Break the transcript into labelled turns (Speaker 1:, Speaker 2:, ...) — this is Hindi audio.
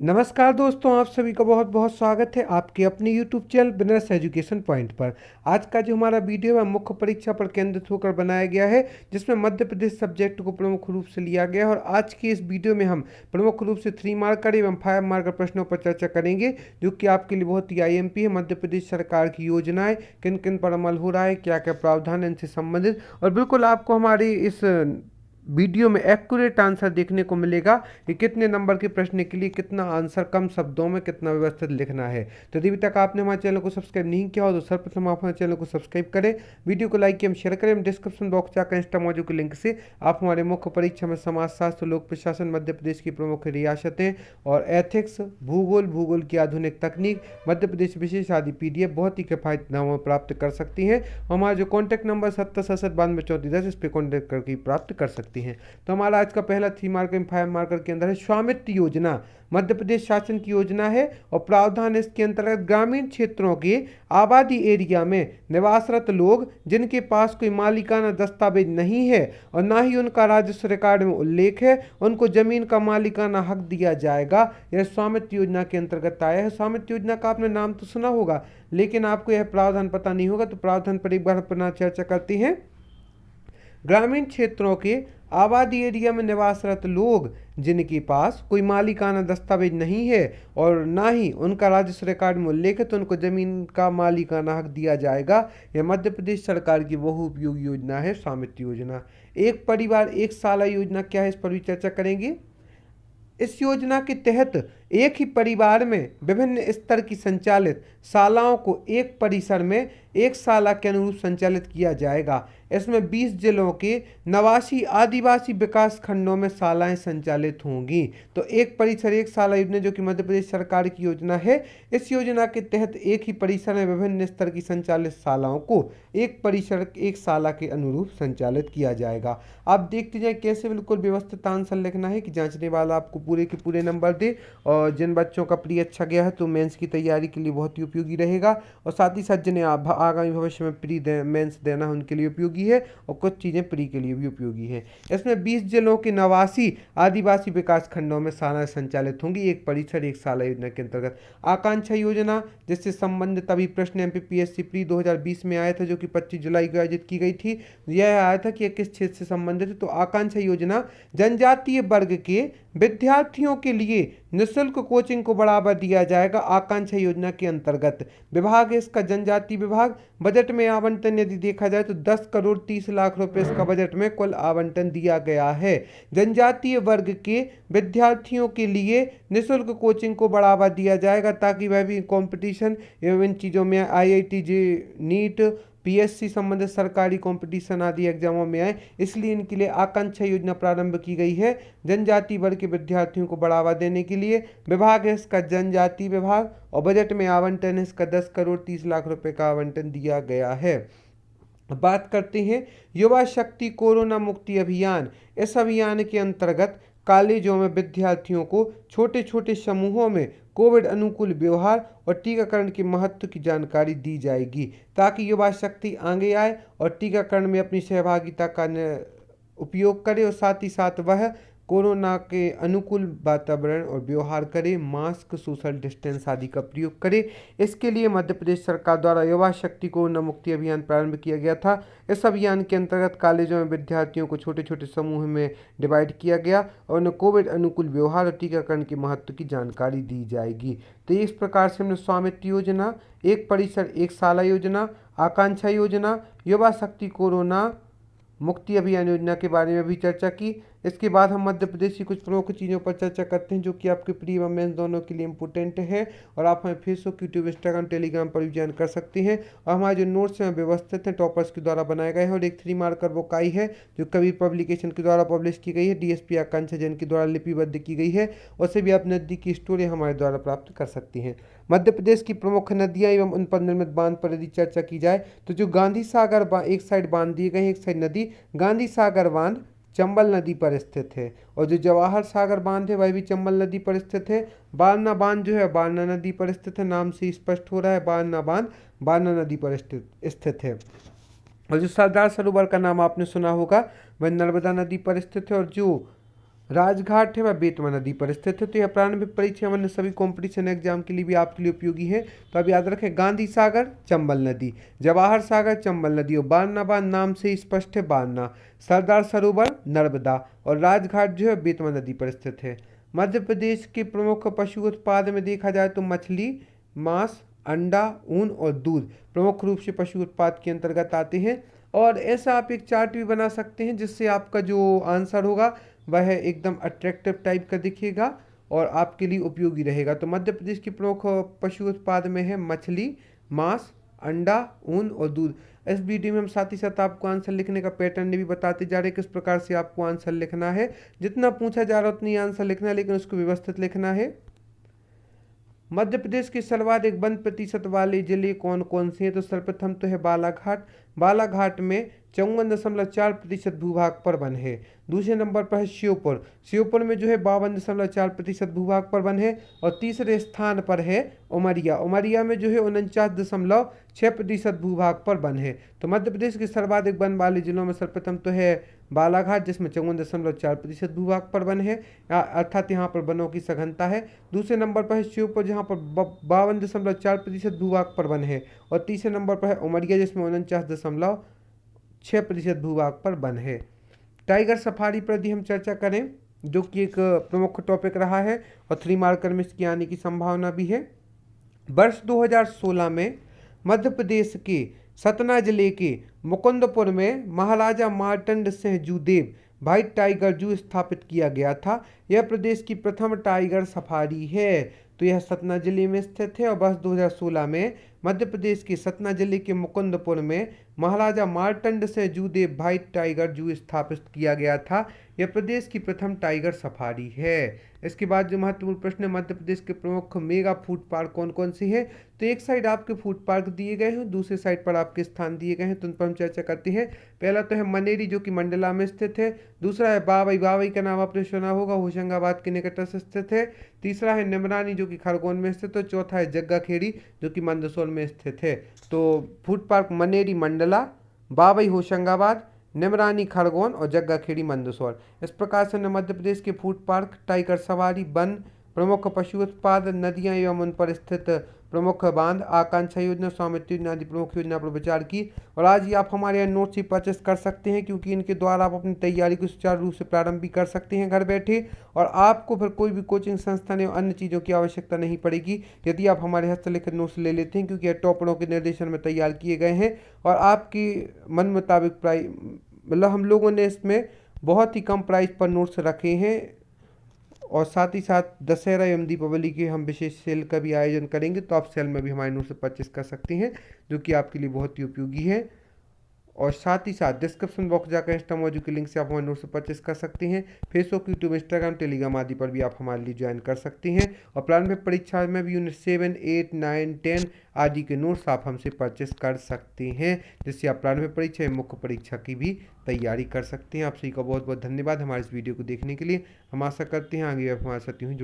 Speaker 1: नमस्कार दोस्तों, आप सभी का बहुत बहुत स्वागत है आपके अपने YouTube channel business education point पर। आज का जो हमारा वीडियो है मुख्य परीक्षा पर केंद्रित होकर बनाया गया है, जिसमें मध्य प्रदेश सब्जेक्ट को प्रमुख रूप से लिया गया है। और आज की इस वीडियो में हम प्रमुख रूप से 3 मार्कर एवं 5 मार्कर प्रश्नों पर चर्चा करेंगे, जो कि आपके लिए बहुत ही IMP है। मध्य प्रदेश सरकार की योजनाएं किन किन पर अमल हो रहा है, क्या क्या प्रावधान है इनसे संबंधित, और बिल्कुल आपको हमारी इस वीडियो में एक्यूरेट आंसर देखने को मिलेगा कि कितने नंबर के प्रश्न के लिए कितना आंसर कम शब्दों में कितना व्यवस्थित लिखना है। तो यदि तक आपने हमारे चैनल को सब्सक्राइब नहीं किया हो तो सर्वप्रथम आप हमारे चैनल को सब्सक्राइब करें, वीडियो को लाइक एवं शेयर करें। डिस्क्रिप्शन बॉक्स जाकर इंस्टा मौजू के लिंक से आप हमारे मुख्य परीक्षा में समाजशास्त्र, लोक प्रशासन, मध्य प्रदेश की प्रमुख रियासतें और एथिक्स, भूगोल की आधुनिक तकनीक, मध्य प्रदेश विशेष आदि PDF बहुत ही किफायती दामों में प्राप्त कर सकती हैं। हमारा जो कॉन्टैक्ट नंबर 7067923410 इस पर कॉन्टैक्ट करके प्राप्त कर सकती हैं। तो हमारा आज का पहला 3 मार्कर 5 मार्कर के अंदर है स्वामित्व योजना। मध्य प्रदेश शासन की योजना है और प्रावधान इसके अंतर्गत ग्रामीण क्षेत्रों के आबादी एरिया में निवासरत लोग जिनके पास कोई मालिकाना दस्तावेज नहीं है और ना ही उनका राजस्व रिकॉर्ड में उल्लेख है, उनको जमीन का मालिकाना हक दिया जाएगा। यह स्वामित्व योजना के अंतर्गत आया है। स्वामित्व योजना का आपने नाम तो सुना होगा, लेकिन आपको यह प्रावधान पता नहीं होगा, तो प्रावधान पर एक बार अपना चर्चा करते हैं। ग्रामीण क्षेत्रों के आबादी एरिया में निवासरत लोग जिनके पास कोई मालिकाना दस्तावेज नहीं है और ना ही उनका राजस्व रिकॉर्ड में उल्लेख है, तो उनको जमीन का मालिकाना हक दिया जाएगा। यह मध्य प्रदेश सरकार की बहुउपयोगी योजना है, स्वामित्व योजना। एक परिवार एक शाला योजना क्या है, इस पर भी चर्चा करेंगे। इस योजना के तहत एक ही परिवार में विभिन्न स्तर की संचालित शालाओं को एक परिसर में एक शाला के अनुरूप संचालित किया जाएगा। इसमें 20 जिलों के 89 आदिवासी विकास खंडों में शालाएं संचालित होंगी। तो एक परिसर एक शाला योजना, जो कि मध्य प्रदेश सरकार की योजना है, इस योजना के तहत एक ही परिसर में विभिन्न स्तर की संचालित शालाओं को एक परिसर एक शाला के अनुरूप संचालित किया जाएगा। आप देखते जाए कैसे बिल्कुल व्यवस्थित आंसर लिखना है कि जांचने वाला आपको पूरे के पूरे नंबर दे। और जिन बच्चों का प्री अच्छा गया है तो मेंस की तैयारी के लिए बहुत ही उपयोगी रहेगा, और साथ ही साथ जिन्हें आगामी भविष्य में प्री मेंस देना है उनके लिए उपयोगी है, और कुछ चीज़ें प्री के लिए भी उपयोगी है। इसमें 20 जिलों के 89 आदिवासी विकास खंडों में शालाएं संचालित होंगी एक परिसर एक शाला योजना के अंतर्गत। आकांक्षा योजना, जिससे संबंधित अभी प्रश्न MPPSC प्री 2020 में आया था, जो कि 25 जुलाई को आयोजित की गई थी। यह आया था कि यह किस क्षेत्र से संबंधित है। तो आकांक्षा योजना जनजातीय वर्ग के विद्यार्थियों के लिए निःशुल्क कोचिंग को बढ़ावा दिया जाएगा। आकांक्षा योजना के अंतर्गत विभाग है इसका जनजाति विभाग। बजट में आवंटन यदि देखा जाए तो 10 करोड़ 30 लाख रुपए इसका बजट में कुल आवंटन दिया गया है। जनजातीय वर्ग के विद्यार्थियों के लिए निःशुल्क कोचिंग को बढ़ावा दिया जाएगा, ताकि वह भी कंपटीशन एवं इन चीज़ों में IIT नीट PSC संबंधित सरकारी कंपटीशन आदि एग्जामों में आए, इसलिए इनके लिए आकांक्षा योजना प्रारंभ की गई है। जनजाति वर्ग के विद्यार्थियों को बढ़ावा देने के लिए विभाग है इसका जनजाति विभाग, और बजट में आवंटन है इसका 10 करोड़ 30 लाख रुपए का आवंटन दिया गया है। बात करते हैं युवा शक्ति कोरोना मुक्ति अभियान। इस अभियान के अंतर्गत कॉलेजों में विद्यार्थियों को छोटे छोटे समूहों में कोविड अनुकूल व्यवहार और टीकाकरण के महत्व की जानकारी दी जाएगी, ताकि युवा शक्ति आगे आए और टीकाकरण में अपनी सहभागिता का उपयोग करे, और साथ ही साथ वह कोरोना के अनुकूल वातावरण और व्यवहार करे, मास्क, सोशल डिस्टेंस आदि का प्रयोग करे। इसके लिए मध्य प्रदेश सरकार द्वारा युवा शक्ति कोरोना मुक्ति अभियान प्रारंभ किया गया था। इस अभियान के अंतर्गत कॉलेजों में विद्यार्थियों को छोटे छोटे समूह में डिवाइड किया गया और उन्हें कोविड अनुकूल व्यवहार और टीकाकरण के महत्व की जानकारी दी जाएगी। तो इस प्रकार से हमने स्वामित्व योजना, एक परिसर एक शाला योजना, आकांक्षा योजना, युवा शक्ति कोरोना मुक्ति अभियान योजना के बारे में भी चर्चा की। इसके बाद हम मध्य प्रदेश की कुछ प्रमुख चीज़ों पर चर्चा करते हैं, जो कि आपके प्री एवं मेंस दोनों के लिए इंपॉर्टेंट है, और आप हमें फेसबुक, यूट्यूब, इंस्टाग्राम, टेलीग्राम पर भी ज्वाइन कर सकते हैं। और हमारे जो नोट्स हैं व्यवस्थित हैं, टॉपर्स के द्वारा बनाए गए हैं, और एक 3 मार्कर बुक आई है जो कबीर पब्लिकेशन के द्वारा पब्लिश की गई है, DSP आकांक्षा जैन के द्वारा लिपिबद्ध की गई है। उसे भी आप नज़दीकी स्टोर हमारे द्वारा प्राप्त कर सकती हैं। मध्य प्रदेश की प्रमुख नदियाँ एवं उन पर निर्मित बांध पर यदि चर्चा की जाए तो जो गांधी सागर एक साइड बांध दिए गए हैं, एक साइड नदी, गांधी सागर बांध चंबल नदी पर स्थित है, और जो जवाहर सागर बांध है वह भी चंबल नदी पर स्थित है। बारना बांध जो है बारना नदी पर स्थित है, नाम से स्पष्ट हो रहा है, बारना बांध बारना नदी पर स्थित है। और जो सरदार सरोवर का नाम आपने सुना होगा वह नर्मदा नदी पर स्थित है। और जो राजघाट है वह बेतवा नदी पर स्थित है। तो यह प्रारंभिक परीक्षा वन्य सभी कॉम्पिटिशन एग्जाम के लिए भी आपके लिए उपयोगी है। तो अब याद रखें, गांधी सागर चंबल नदी, जवाहर सागर चंबल नदी और बारना बांध नाम से स्पष्ट है बारना, सरदार सरोवर नर्मदा और राजघाट जो है बेतवा नदी पर स्थित है। मध्य प्रदेश के प्रमुख पशु उत्पाद में देखा जाए तो मछली, मांस, अंडा, ऊन और दूध प्रमुख रूप से पशु उत्पाद के अंतर्गत आते हैं। और ऐसा आप एक चार्ट भी बना सकते हैं जिससे आपका जो आंसर होगा वह एकदम अट्रैक्टिव टाइप का दिखेगा और आपके लिए उपयोगी रहेगा। तो मध्य प्रदेश के प्रमुख पशु उत्पाद में है मछली, मांस, अंडा, ऊन और दूध। इस वीडियो में हम साथ ही साथ आपको आंसर लिखने का पैटर्न भी बताते जा रहे हैं, किस प्रकार से आपको आंसर लिखना है। जितना पूछा जा रहा है उतनी आंसर लिखना है, लेकिन उसको व्यवस्थित लिखना है। मध्य प्रदेश के सर्वाधिक वन प्रतिशत वाले जिले कौन कौन से हैं? तो सर्वप्रथम तो है बालाघाट। बालाघाट में 54.4% भूभाग पर वन है। दूसरे नंबर पर है श्योपुर। श्योपुर में जो है 52.4% भूभाग पर वन है। और तीसरे स्थान पर है उमरिया। उमरिया में जो है 49.6% भूभाग पर वन है। तो मध्य प्रदेश के सर्वाधिक वन वाले जिलों में सर्वप्रथम तो है बालाघाट, जिसमें 54.4% भूभाग पर वन है, अर्थात यहाँ पर वनों की सघनता है। दूसरे नंबर पर है श्योपुर, जहाँ पर 52.4% भूभाग पर वन है। और तीसरे नंबर पर है उमरिया, जिसमें 49.6% भूभाग पर वन है। टाइगर सफारी पर यदि हम चर्चा करें, जो कि एक प्रमुख टॉपिक रहा है और 3 मार्कर में इसकी आने की संभावना भी है। वर्ष 2016 में मध्य प्रदेश के सतना जिले के मुकुंदपुर में महाराजा मार्तंड सिंह जूदेव व्हाइट टाइगर जू स्थापित किया गया था। यह प्रदेश की प्रथम टाइगर सफारी है। तो यह सतना जिले में स्थित है और वर्ष 2016 में मध्य प्रदेश के सतना जिले के मुकुंदपुर में महाराजा मार्तंड सिंह जूदेव व्हाइट टाइगर जू स्थापित किया गया था। यह प्रदेश की प्रथम टाइगर सफारी है। इसके बाद जो महत्वपूर्ण प्रश्न है, मध्य प्रदेश के प्रमुख मेगा फूड पार्क कौन कौन से हैं? तो एक साइड आपके फूड पार्क दिए गए हैं, दूसरे साइड पर आपके स्थान दिए गए हैं, तो उन पर हम चर्चा करते हैं। पहला तो है मनेरी, जो कि मंडला में स्थित है। दूसरा है बावई। बावई का नाम आपने सुना होगा, होशंगाबाद के निकटस्थ स्थित है। तीसरा है निमरानी, जो कि खरगोन में स्थित है। चौथा है जग्गाखेड़ी, जो कि मंदसौर में स्थित है। तो फूड पार्क मनेरी मंडला, बावई होशंगाबाद, निमरानी खरगोन और जग्गाखेड़ी मंदसौर। इस प्रकार से मध्य प्रदेश के फूड पार्क, टाइगर सवारी, वन, प्रमुख पशु उत्पाद, नदियां एवं उन पर स्थित प्रमुख बांध, आकांक्षा योजना, स्वामित्व योजना आदि प्रमुख योजना पर विचार की। और आज ही आप हमारे यहाँ नोट्स ही परचेस कर सकते हैं, क्योंकि इनके द्वारा आप अपनी तैयारी को सुचारू रूप से प्रारंभ भी कर सकते हैं घर बैठे। और आपको फिर कोई भी कोचिंग संस्थान एवं अन्य चीज़ों की आवश्यकता नहीं पड़ेगी यदि आप हमारे हस्तलिखित नोट्स ले लेते हैं, क्योंकि यह टॉपरों के निर्देशन में तैयार किए गए हैं। और आपकी मन मुताबिक प्राइस, मतलब हम लोगों ने इसमें बहुत ही कम प्राइस पर नोट्स रखे हैं। और साथ ही साथ दशहरा एवं दीपावली के हम विशेष सेल का भी आयोजन करेंगे, तो आप सेल में भी हमारे नोट्स परचेस कर सकते हैं, जो कि आपके लिए बहुत ही उपयोगी है। और साथ ही साथ डिस्क्रिप्शन बॉक्स जाकर इंस्टा मौजू के लिंक से आप हमारे नोट्स परचेस कर सकते हैं। फेसबुक, यूट्यूब, इंस्टाग्राम, टेलीग्राम आदि पर भी आप हमारे लिए ज्वाइन कर सकते हैं। और प्रारंभिक परीक्षा में भी यूनिट 7, 8, 9, 10 आदि के नोट्स आप हमसे परचेस कर सकते हैं, जिससे आप प्रारंभिक परीक्षा एवं मुख्य परीक्षा की भी तैयारी कर सकते हैं। आप सभी का बहुत बहुत धन्यवाद हमारे इस वीडियो को देखने के लिए। हम आशा करते हैं आगे आप हमारे साथ यूँ ही